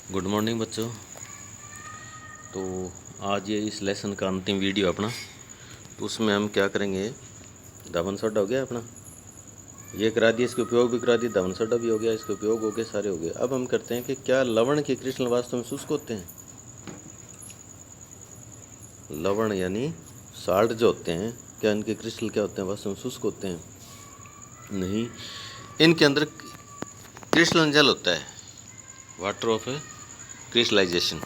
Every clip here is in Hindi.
गुड मॉर्निंग बच्चों। तो आज ये इस लेसन का अंतिम वीडियो अपना, तो उसमें हम क्या करेंगे, धावन सोडा हो गया अपना, ये करा दिया, इसके उपयोग भी करा दिए, धावन सोडा भी हो गया, इसके उपयोग हो गए, सारे हो गए। अब हम करते हैं कि क्या लवण के क्रिस्टल वास्तव में शुष्क होते हैं। लवण यानी साल्ट जो होते हैं, क्या इनके क्रिस्टल क्या होते हैं, वास्तव में शुष्क होते हैं? नहीं, इनके अंदर क्रिस्टलन जल होता है, वाटर ऑफ क्रिस्टलाइजेशन।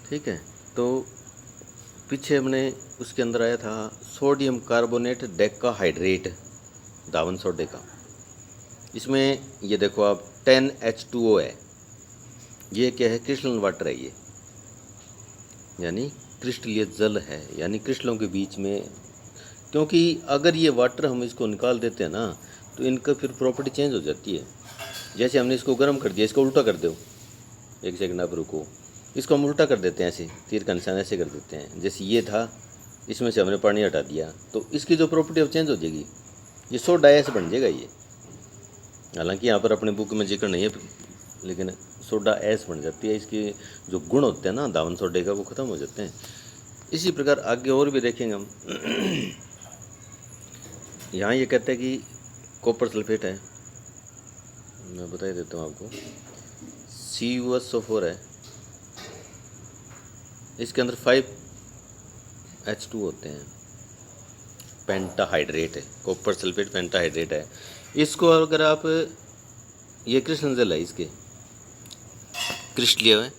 ठीक है, तो पीछे हमने उसके अंदर आया था सोडियम कार्बोनेट डेकाहाइड्रेट, धावन सोडे का। इसमें ये देखो आप 10H2O है, ये क्या है, क्रिस्टलन वाटर है ये, यानी क्रिस्टलीय जल है, यानी क्रिस्टलों के बीच में। क्योंकि अगर ये वाटर हम इसको निकाल देते हैं ना, तो इनका फिर प्रॉपर्टी चेंज हो जाती है। जैसे हमने इसको गर्म कर दिया, इसको उल्टा कर दो, एक सेकंड आप रुको, इसको हम उल्टा कर देते हैं, ऐसे तीर का निशान ऐसे कर देते हैं। जैसे ये था, इसमें से हमने पानी हटा दिया, तो इसकी जो प्रॉपर्टी अब चेंज हो जाएगी, ये सोडा ऐस बन जाएगा ये। हालांकि यहाँ पर अपने बुक में जिक्र नहीं है, लेकिन सोडा ऐस बन जाती है। इसके जो गुण होते हैं ना धावन सोडे का, वो ख़त्म हो जाते हैं। इसी प्रकार आगे और भी देखेंगे हम। यहाँ ये कहते हैं कि कॉपर सल्फेट है, मैं बता ही देता हूँ आपको, CuSO4 है, इसके अंदर 5H2 होते हैं, पेंटाहाइड्रेट है, कॉपर सल्फेट पेंटाहाइड्रेट है। इसको अगर आप, ये क्रिस्टल जल है, इसके क्रिस्टलीय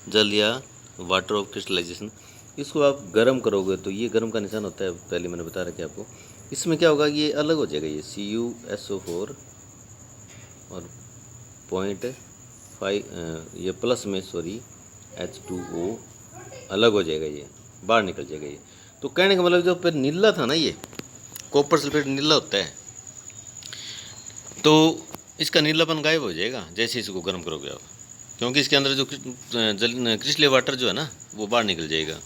जल या वाटर ऑफ क्रिस्टलाइजेशन, इसको आप गर्म करोगे तो ये गर्म का निशान होता है, पहले मैंने बता रखा है आपको। इसमें क्या होगा, ये अलग हो जाएगा, ये CuSO4 और 0.5 ये प्लस में सॉरी H2O अलग हो जाएगा, ये बाहर निकल जाएगा ये। तो कहने का मतलब जो पर नीला था ना, ये कॉपर सल्फेट नीला होता है, तो इसका नीलापन गायब हो जाएगा जैसे इसको गर्म करोगे आप, क्योंकि इसके अंदर जो क्रिस्टलीय वाटर जो है ना, वो बाहर निकल जाएगा,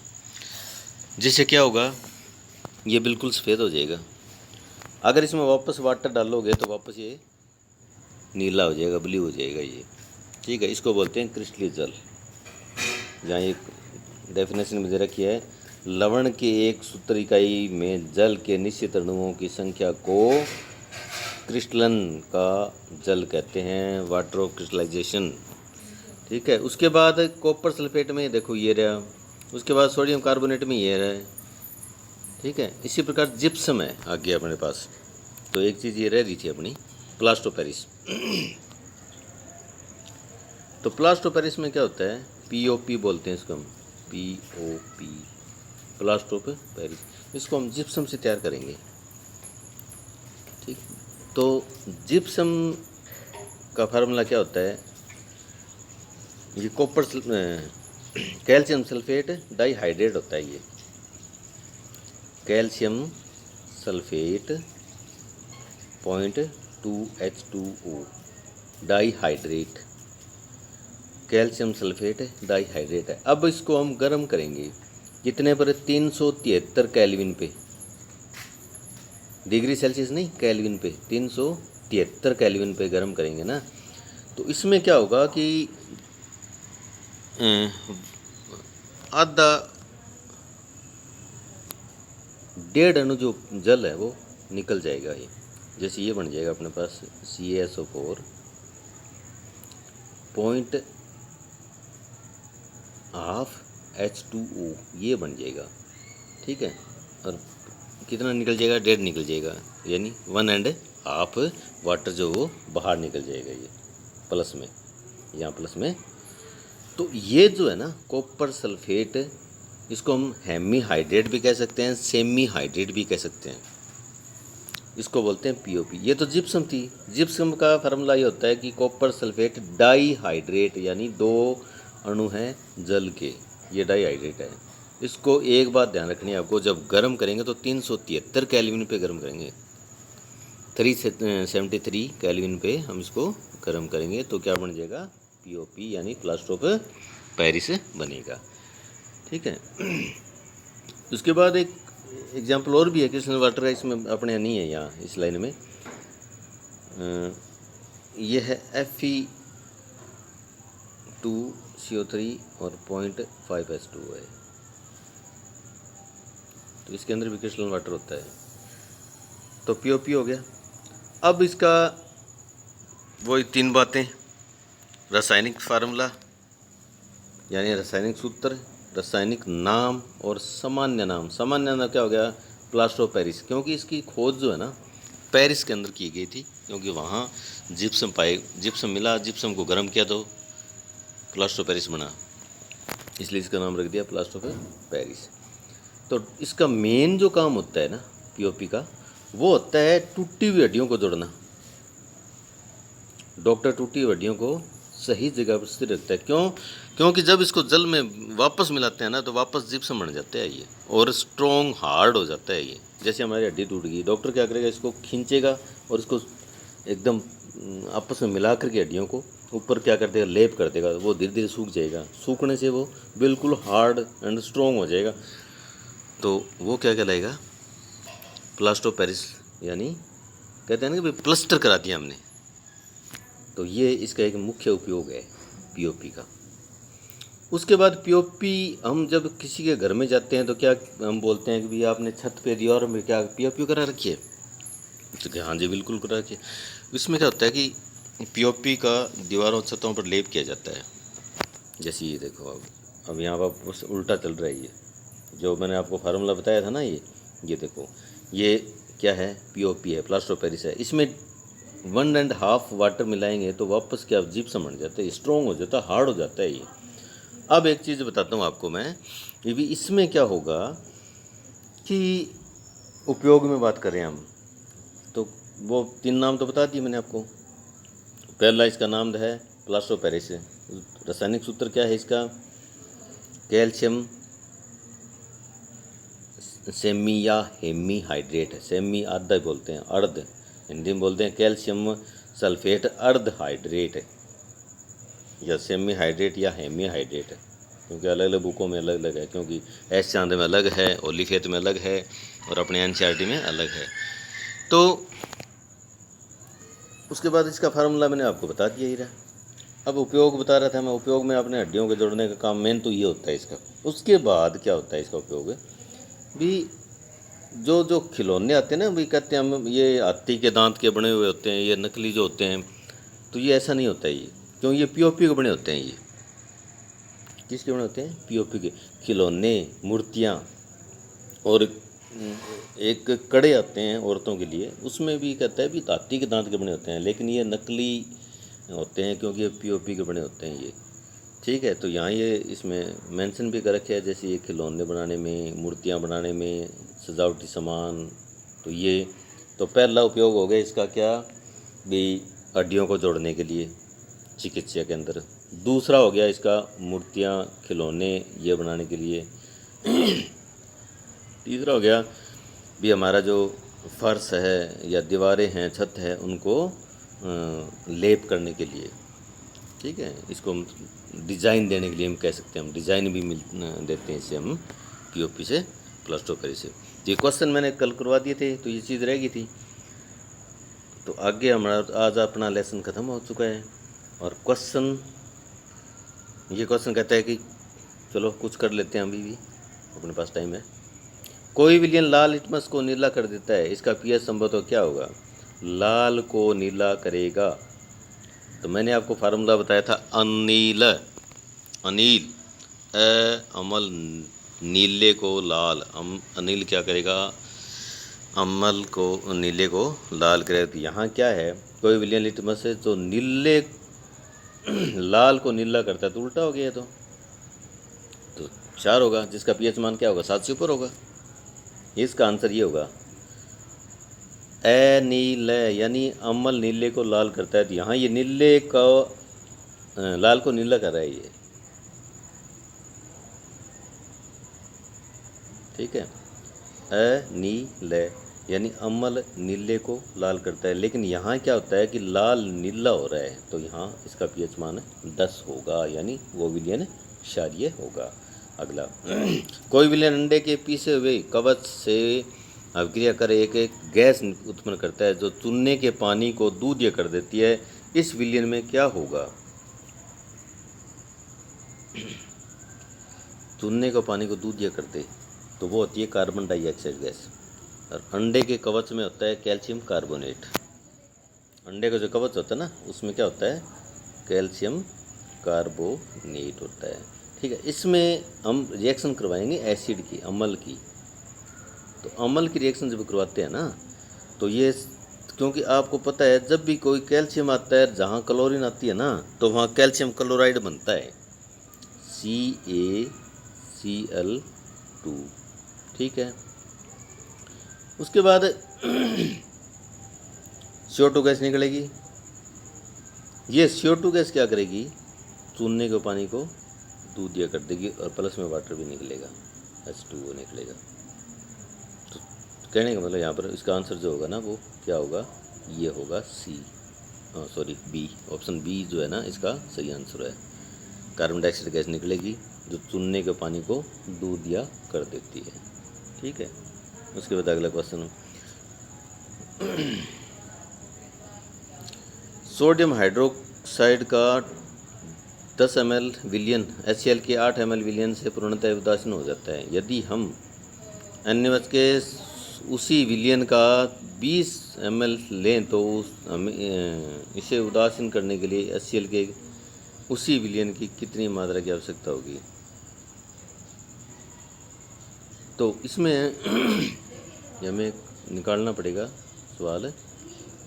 जिससे क्या होगा, ये बिल्कुल सफ़ेद हो जाएगा। अगर इसमें वापस वाटर डालोगे तो वापस ये नीला हो जाएगा, ब्लू हो जाएगा ये। ठीक है, इसको बोलते हैं क्रिस्टलीय जल। जहाँ एक डेफिनेशन में दे रखी है, लवण के एक सूत्र इकाई में जल के निश्चित अणुओं की संख्या को क्रिस्टलन का जल कहते हैं, वाटर ऑफ क्रिस्टलाइजेशन। ठीक है, उसके बाद कॉपर सल्फेट में देखो ये रहा, उसके बाद सोडियम कार्बोनेट में ये रहा। ठीक है, इसी प्रकार जिप्सम है आगे अपने पास। तो एक चीज़ ये रह रही थी अपनी, प्लास्टर ऑफ पेरिस। तो प्लास्टर ऑफ पेरिस में क्या होता है, POP बोलते हैं इसको हम, POP, प्लास्टर ऑफ पेरिस। इसको हम जिप्सम से तैयार करेंगे। ठीक, तो जिप्सम का फार्मूला क्या होता है, ये कॉपर कैल्शियम सल्फेट डाइहाइड्रेट होता है, ये calcium sulphate 0.2H2O dihydrate, calcium sulphate dihydrate है। अब इसको हम गर्म करेंगे, कितने पर, 373 केल्विन पे, डिग्री सेल्सियस नहीं, केल्विन पे, 373 केल्विन पे गर्म करेंगे ना। तो इसमें क्या होगा कि आधा डेढ़ अणु जो जल है वो निकल जाएगा ये। जैसे ये बन जाएगा अपने पास CaSO4 0.5H2O, ये बन जाएगा। ठीक है, और कितना निकल जाएगा, डेढ़ निकल जाएगा, यानी 1.5 वाटर जो वो बाहर निकल जाएगा, ये प्लस में, यहाँ प्लस में। तो ये जो है ना कॉपर सल्फेट, इसको हम हेमी हाइड्रेट भी कह सकते हैं, सेमी हाइड्रेट भी कह सकते हैं, इसको बोलते हैं POP। ये तो जिप्सम थी, जिप्सम का फार्मूला ये होता है कि कॉपर सल्फेट डाइहाइड्रेट, यानी 2 अणु हैं जल के, ये डाइहाइड्रेट है। इसको एक बात ध्यान रखनी है आपको, जब गर्म करेंगे तो 373 केल्विन पे गर्म करेंगे, 373 केल्विन पे हम इसको गर्म करेंगे, तो क्या बन जाएगा, POP, यानी प्लास्टर ऑफ पेरिस बनेगा। ठीक है, उसके बाद एक एग्जाम्पल और भी है, क्रिस्टल वाटर का, इसमें अपने नहीं है यहाँ इस लाइन में। ये है H2CO3 और 0.5 H2O है। तो इसके अंदर भी क्रिस्टलन वाटर होता है। तो POP हो गया। अब इसका वही 3 बातें, रासायनिक फार्मूला यानी रासायनिक सूत्र, रासायनिक नाम और सामान्य नाम। सामान्य नाम क्या हो गया? प्लास्टर ऑफ पेरिस, क्योंकि इसकी खोज जो है ना पेरिस के अंदर की गई थी, क्योंकि वहाँ जिप्सम मिला, जिप्सम को गर्म किया तो प्लास्टर ऑफ पेरिस बना, इसलिए इसका नाम रख दिया प्लास्टर ऑफ पेरिस। तो इसका मेन जो काम होता है ना POP का, वो होता है टूटी हुई हड्डियों को जोड़ना। डॉक्टर टूटी हुई हड्डियों को सही जगह पर स्थिर रखता है। क्यों? क्योंकि जब इसको जल में वापस मिलाते हैं ना तो वापस जिप्सम बन जाता है ये, और स्ट्रॉन्ग हार्ड हो जाता है ये। जैसे हमारी हड्डी टूट गई, डॉक्टर क्या करेगा? इसको खींचेगा और इसको एकदम आपस में मिला करके हड्डियों को ऊपर क्या कर देगा? लेप कर देगा। वो धीरे धीरे सूख जाएगा, सूखने से वो बिल्कुल हार्ड एंड स्ट्रॉन्ग हो जाएगा। तो वो क्या कहलाएगा? प्लास्टर ऑफ पेरिस, यानी कहते हैं ना कि भाई प्लास्टर करा दिया हमने। तो ये इसका एक मुख्य उपयोग है POP का। उसके बाद POP हम जब किसी के घर में जाते हैं तो क्या हम बोलते हैं कि भैया आपने छत पे दीवार में क्या POP करा रखी है? तो हाँ जी, बिल्कुल करा रखी है। इसमें क्या होता है कि POP का दीवारों छतों पर लेप किया जाता है। जैसे ये देखो, अब यहाँ पर बस उल्टा चल रहा है। ये जो मैंने आपको फार्मूला बताया था ना, ये देखो, ये क्या है? POP है, प्लास्टर ऑफ पेरिस है। इसमें 1.5 वाटर मिलाएंगे तो वापस क्या जिप्सम बन जाता है, स्ट्रॉन्ग हो जाता है, हार्ड हो जाता है ये। अब एक चीज़ बताता हूँ आपको मैं, ये भी इसमें क्या होगा कि उपयोग में बात करें हम तो वो 3 नाम तो बता दिए मैंने आपको। पहला इसका नाम है प्लास्टर ऑफ पेरिस। रासायनिक सूत्र क्या है इसका? कैल्शियम सेमी या हेमी हाइड्रेट है। सेमी आधा बोलते हैं, अर्ध हिंदी में बोलते हैं कैल्शियम सल्फेट अर्ध हाइड्रेट है, या सेमी हाइड्रेट या हेमी हाइड्रेट है, क्योंकि अलग अलग बुकों में अलग अलग है। क्योंकि एस चांद में अलग है, ओलिफेत में अलग है, और अपने NCERT में अलग है। तो उसके बाद इसका फार्मूला मैंने आपको बता दिया ही रहा। अब उपयोग बता रहा था मैं। उपयोग में अपने हड्डियों के जोड़ने का काम मेन तो ये होता है इसका। उसके बाद क्या होता है इसका उपयोग भी? जो खिलौने आते हैं ना, भी कहते हैं हम ये हाथी के दांत के बने हुए होते हैं, ये नकली जो होते हैं, तो ये ऐसा नहीं होता है। ये क्यों? ये POP के बने होते हैं। ये किसके बने होते हैं? POP के खिलौने, मूर्तियाँ, और एक कड़े आते हैं औरतों के लिए, उसमें भी कहता है भी हाथी के दांत के बने होते हैं, लेकिन ये नकली होते हैं क्योंकि ये POP के बने होते हैं ये। ठीक है, तो यहाँ ये इसमें मेंशन भी कर रखे है, जैसे ये खिलौने बनाने में, मूर्तियाँ बनाने में, सजावटी सामान। तो ये तो पहला उपयोग हो गया इसका क्या भी? हड्डियों को जोड़ने के लिए चिकित्सा के अंदर। दूसरा हो गया इसका मूर्तियाँ, खिलौने ये बनाने के लिए। तीसरा हो गया भी हमारा जो फर्श है या दीवारें हैं, छत है, उनको लेप करने के लिए। ठीक है, इसको हम डिज़ाइन देने के लिए हम कह सकते हैं, हम डिज़ाइन भी देते हैं इसे हम POP से, प्लास्टर ऑफ पेरिस से। ये क्वेश्चन मैंने कल करवा दिए थे, तो ये चीज़ रह गई थी। तो आगे हमारा आज अपना लेसन ख़त्म हो चुका है। और ये क्वेश्चन कहता है कि चलो कुछ कर लेते हैं, अभी भी अपने पास टाइम है। कोई विलयन लाल लिटमस को नीला कर देता है, इसका pH संभवतः क्या होगा? लाल को नीला करेगा। तो मैंने आपको फार्मूला बताया था अनील, अमल नीले को लाल, अनिल क्या करेगा? अमल को नीले को लाल करेगा। तो यहाँ क्या है? कोई विलयन लिटमस है तो नीले लाल को नीला करता है, तो उल्टा हो गया। तो 4 होगा, जिसका pH मान क्या होगा? 7 से ऊपर होगा। इसका आंसर ये होगा नील, यानी अमल नीले को लाल करता है। तो यहाँ ये नीले को लाल को नीला कर रहा है ये। ठीक है, नील यानी अमल नीले को लाल करता है, लेकिन यहाँ क्या होता है कि लाल नीला हो रहा है, तो यहाँ इसका pH मान 10 होगा, यानी वो विलयन क्षारीय होगा। अगला कोई विलयन अंडे के पीसे हुए कवच से अभिक्रिया कर एक गैस उत्पन्न करता है जो चूने के पानी को दूधिया कर देती है। इस विलयन में क्या होगा? चूने को पानी को दूध दिया करते तो वो होती है कार्बन डाइऑक्साइड गैस। और अंडे के कवच में होता है कैल्शियम कार्बोनेट। अंडे का जो कवच होता है ना उसमें क्या होता है, कैल्शियम कार्बोनेट होता है। ठीक है, इसमें हम रिएक्शन करवाएंगे एसिड की, अम्ल की। तो अम्ल की रिएक्शन जब करवाते हैं ना तो ये, क्योंकि आपको पता है जब भी कोई कैल्शियम आता है जहाँ क्लोरीन आती है ना तो वहाँ कैल्शियम क्लोराइड बनता है, CaCl2। ठीक है, उसके बाद CO2 गैस निकलेगी। ये CO2 गैस क्या करेगी, चूने के पानी को दूध दिया कर देगी और प्लस में वाटर भी निकलेगा, H2O निकलेगा। तो कहने का मतलब यहाँ पर इसका आंसर जो होगा ना वो क्या होगा, ये होगा B, ऑप्शन बी जो है ना इसका सही आंसर है। कार्बन डाइऑक्साइड गैस निकलेगी जो चूने के पानी को दूध दिया कर देती है। ठीक है, उसके बाद अगला क्वेश्चन, सोडियम हाइड्रोक्साइड का 10 ml विलयन HCl के 8 ml विलयन से पूर्णतः उदासीन हो जाता है। यदि हम NaOH के उसी विलयन का 20 ml लें तो इसे उदासीन करने के लिए HCl के उसी विलयन की कितनी मात्रा की आवश्यकता होगी। तो इसमें हमें निकालना पड़ेगा सवाल,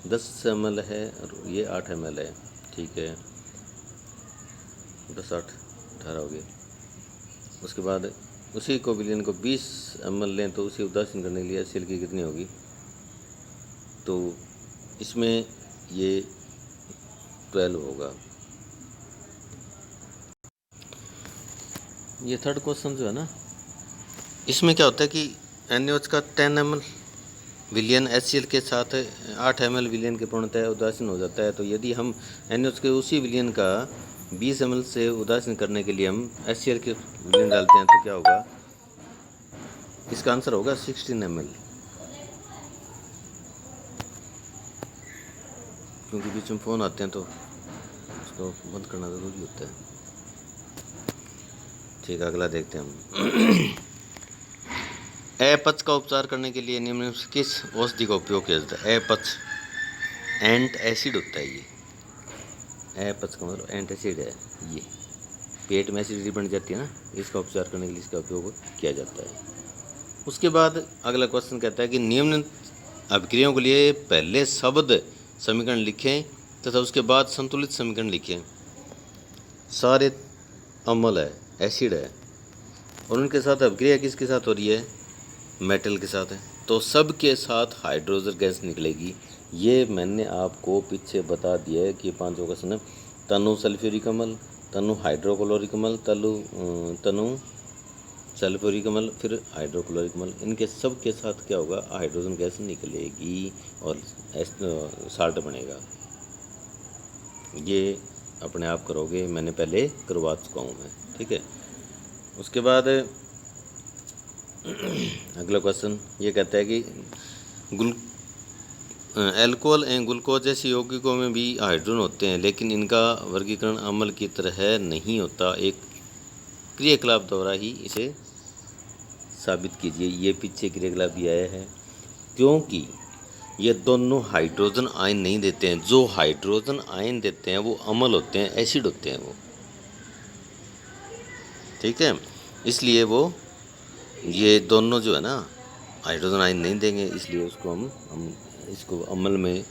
10 ml है और ये 8 ml है। ठीक है, 10 8 18 हो गए। उसके बाद उसी को विलयन को 20 ml लें तो उसे उदासीन करने के लिए HCl की कितनी होगी। तो इसमें ये 12 होगा। ये थर्ड क्वेश्चन जो है ना इसमें क्या होता है कि NaOH का 10 ml विलयन HCl के साथ 8 ml विलयन के पूर्णतः उदासीन हो जाता है। तो यदि हम NaOH के उसी विलयन का 20 ml से उदासीन करने के लिए हम HCl के विलयन डालते हैं तो क्या होगा, इसका आंसर होगा 16 ml। क्योंकि बीच में फ़ोन आते हैं तो उसको बंद करना ज़रूरी होता है। ठीक है, अगला देखते हैं हम। अपच का उपचार करने के लिए निम्न में से किस औषधि का उपयोग किया जाता है। अपच एंट एसिड होता है ये, अपच का मतलब एंट एसिड है। ये पेट में एसिडिटी बन जाती है ना, इसका उपचार करने के लिए इसका उपयोग किया जाता है। उसके बाद अगला क्वेश्चन कहता है कि निम्न अभिक्रियाओं के लिए पहले शब्द समीकरण लिखें तथा उसके बाद संतुलित समीकरण लिखें। सारे अम्ल है, एसिड है और उनके साथ अभिक्रिया किसके साथ हो रही है, मेटल के साथ है। तो सब के साथ हाइड्रोजन गैस निकलेगी। ये मैंने आपको पीछे बता दिया है कि 5 क्वेश्चन है। तनु सल्फ्यूरिक अम्ल, तनु हाइड्रोक्लोरिक अम्ल, तनु सल्फ्यूरिक अम्ल, फिर हाइड्रोक्लोरिक अम्ल, इनके सब के साथ क्या होगा, हाइड्रोजन गैस निकलेगी और साल्ट बनेगा। ये अपने आप करोगे, मैंने पहले करवा चुका हूँ मैं। ठीक है, उसके बाद अगला क्वेश्चन ये कहता है कि अल्कोहल एवं ग्लूकोज जैसे यौगिकों में भी हाइड्रोजन होते हैं लेकिन इनका वर्गीकरण अम्ल की तरह नहीं होता। एक क्रियाकलाप द्वारा ही इसे साबित कीजिए। ये पीछे क्रियाकलाप दिया है क्योंकि ये दोनों हाइड्रोजन आयन नहीं देते हैं। जो हाइड्रोजन आयन देते हैं वो अम्ल होते हैं, एसिड होते हैं वो। ठीक है, इसलिए वो ये दोनों जो है ना हाइड्रोजन आयन नहीं देंगे, इसलिए उसको हम इसको अम्ल में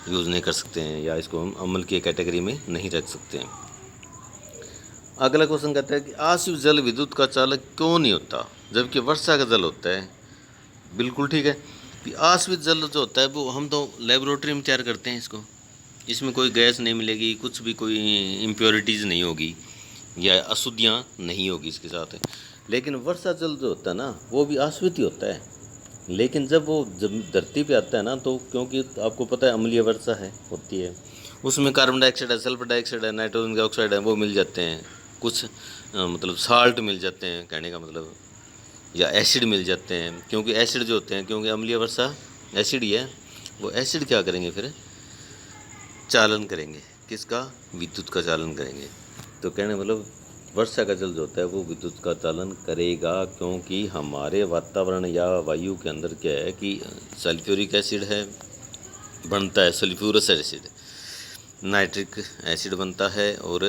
यूज़ नहीं कर सकते हैं या इसको हम अम्ल की कैटेगरी में नहीं रख सकते हैं। अगला क्वेश्चन कहता है कि आश्वित जल विद्युत का चालक क्यों नहीं होता जबकि वर्षा का जल होता है। बिल्कुल ठीक है, कि आश्वित जल जो होता है वो हम तो लेबोरेटरी में तैयार करते हैं इसको, इसमें कोई गैस नहीं मिलेगी, कुछ भी कोई इम्प्योरिटीज़ नहीं होगी या अशुद्धियाँ नहीं होगी इसके साथ। लेकिन वर्षा जल जो होता है ना वो भी आश्वित ही होता है, लेकिन जब धरती पे आता है ना तो क्योंकि आपको पता है अम्लीय वर्षा है होती है, उसमें कार्बन डाइऑक्साइड है, सल्फर डाइऑक्साइड है, नाइट्रोजन डाइऑक्साइड है, वो मिल जाते हैं। कुछ मतलब साल्ट मिल जाते हैं कहने का मतलब, या एसिड मिल जाते हैं। क्योंकि एसिड जो होते हैं, क्योंकि अम्लीय वर्षा एसिड ही है, वो एसिड क्या करेंगे फिर, चालन करेंगे, किसका, विद्युत का चालन करेंगे। तो कहने मतलब वर्षा का जल जो होता है वो विद्युत का चालन करेगा, क्योंकि हमारे वातावरण या वायु के अंदर क्या है कि सल्फ्यूरिक एसिड है, बनता है सल्फ्यूरस एसिड, नाइट्रिक एसिड बनता है और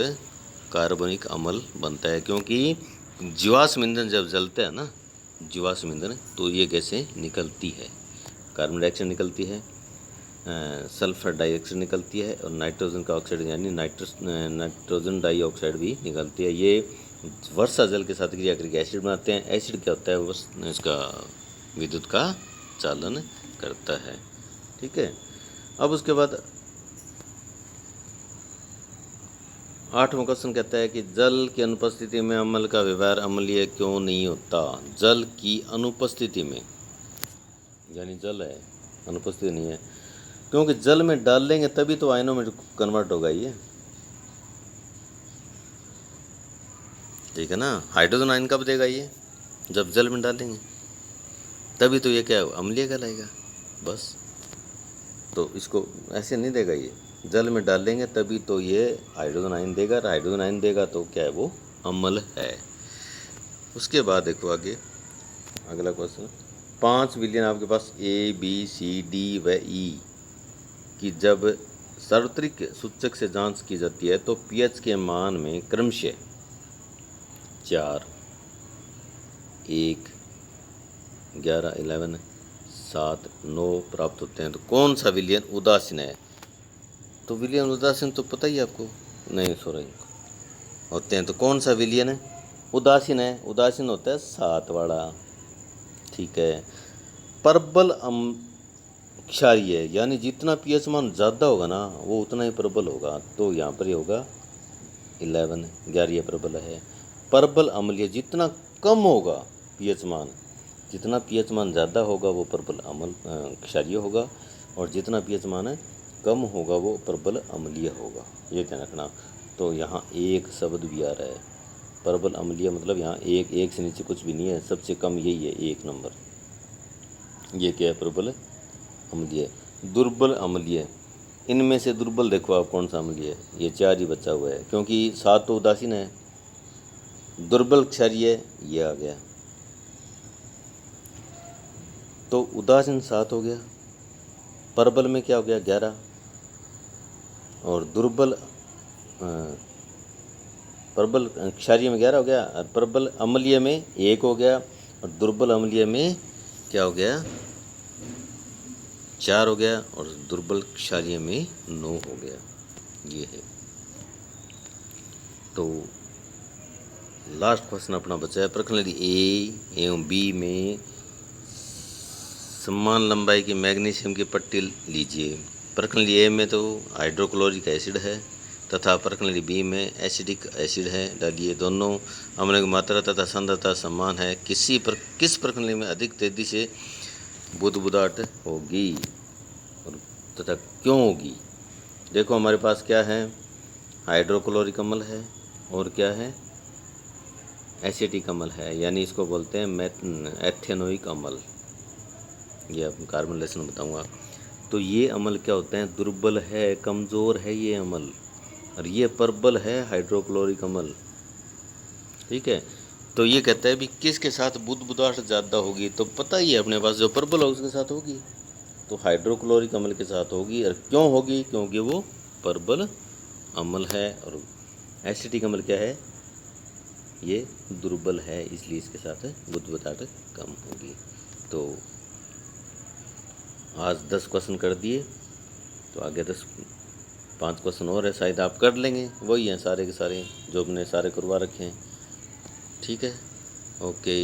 कार्बनिक अम्ल बनता है। क्योंकि जीवाश्म ईंधन जब जलता है ना, जीवाश्म ईंधन, तो ये गैसें निकलती है, कार्बन डाइऑक्साइड निकलती है, सल्फर डाइऑक्साइड निकलती है और नाइट्रोजन का ऑक्साइड यानी नाइट्रोजन डाइऑक्साइड भी निकलती है। ये वर्षा जल के साथ क्रिया करके एसिड बनाते हैं। एसिड क्या होता है, वो इसका विद्युत का चालन करता है। ठीक है, अब उसके बाद 8वां क्वेश्चन कहता है कि जल की अनुपस्थिति में अम्ल का व्यवहार अम्लीय क्यों नहीं होता। जल की अनुपस्थिति में, यानी जल है, अनुपस्थिति नहीं है, क्योंकि जल में डाल लेंगे तभी तो आयनों में कन्वर्ट होगा ये, ठीक है ना। हाइड्रोजन आयन कब देगा ये, जब जल में डालेंगे, तभी तो ये क्या है, अम्लीय कहलाएगा। बस, तो इसको ऐसे नहीं देगा, ये जल में डालेंगे तभी तो ये हाइड्रोजन आयन देगा, और हाइड्रोजन आयन देगा तो क्या है, वो अम्ल है। उसके बाद देखो आगे अगला क्वेश्चन, 5 विलियन आपके पास ए बी सी डी व ई की जब सार्वत्रिक सूचक से जांच की जाती है तो पीएच के मान में क्रमशः 4, 1, 11, 11, 7, 9 प्राप्त होते हैं। तो कौन सा विलियन उदासीन है। तो विलियन उदासीन तो पता ही आपको, नहीं सॉरी होते हैं। तो कौन सा विलियन है, उदासीन है। उदासीन होता है 7 वाला, ठीक है। प्रबल क्षारीय, यानी जितना पीएच मान ज़्यादा होगा ना वो उतना ही प्रबल होगा, तो यहाँ पर ही होगा 11, 11 प्रबल है। प्रबल अम्लीय, जितना कम होगा पीएच मान, जितना पीएच मान ज़्यादा होगा वो प्रबल क्षारीय होगा, और जितना पीएच मान कम होगा वो प्रबल अम्लीय होगा, ये ध्यान रखना। तो यहाँ एक शब्द भी आ रहा है, प्रबल अम्लीय, मतलब यहाँ एक से नीचे कुछ भी नहीं है, सबसे कम यही है 1 नंबर। ये क्या है, प्रबल अम्लीय। दुर्बल अम्लीय, इनमें से दुर्बल देखो आप कौन सा अम्लीय है, ये 4 ही बचा हुआ है, क्योंकि 7 तो उदासीन है। दुर्बल क्षारीय ये आ गया, तो उदासीन 7 हो गया, प्रबल में क्या हो गया 11, और दुर्बल प्रबल क्षारीय में 11 हो गया, और प्रबल अम्लीय में 1 हो गया, और दुर्बल अम्लीय में क्या हो गया 4 हो गया, और दुर्बल क्षारीय में 9 हो गया, ये है। तो लास्ट क्वेश्चन अपना बचा है, प्रश्न नंबर ए एवं बी में समान लंबाई की मैग्नीशियम की पट्टी लीजिए। प्रश्न नंबर ए में तो हाइड्रोक्लोरिक एसिड है, तथा प्रश्न नंबर बी में एसिडिक एसिड है। डालिए, दोनों अम्ल की मात्रा तथा सांद्रता समान है, किस प्रश्न में अधिक तेजी से बुदबुदाहट होगी और तथा क्यों होगी। देखो हमारे पास क्या है, हाइड्रोक्लोरिक अम्ल है और क्या है, एसिटिक अम्ल है, यानी इसको बोलते हैं एथेनोइक अम्ल। ये अब कार्बन रिलेशन बताऊंगा। तो ये अम्ल क्या होते हैं, दुर्बल है, कमज़ोर है ये अम्ल, और ये प्रबल है हाइड्रोक्लोरिक अम्ल, ठीक है। तो ये कहता है भी किसके साथ बुदबुदाहट ज़्यादा होगी, तो पता ही है अपने पास, जो प्रबल होगा उसके साथ होगी, तो हाइड्रोक्लोरिक अम्ल के साथ होगी। और क्यों होगी, क्योंकि वो प्रबल अम्ल है, और एसिटिक अम्ल क्या है, ये दुर्बल है, इसलिए इसके साथ बुदबुदाहट कम होगी। तो आज 10 क्वेश्चन कर दिए, तो आगे 5 क्वेश्चन और है, शायद आप कर लेंगे, वही हैं सारे के सारे जो हमने सारे करवा रखे हैं, ठीक है। ओके।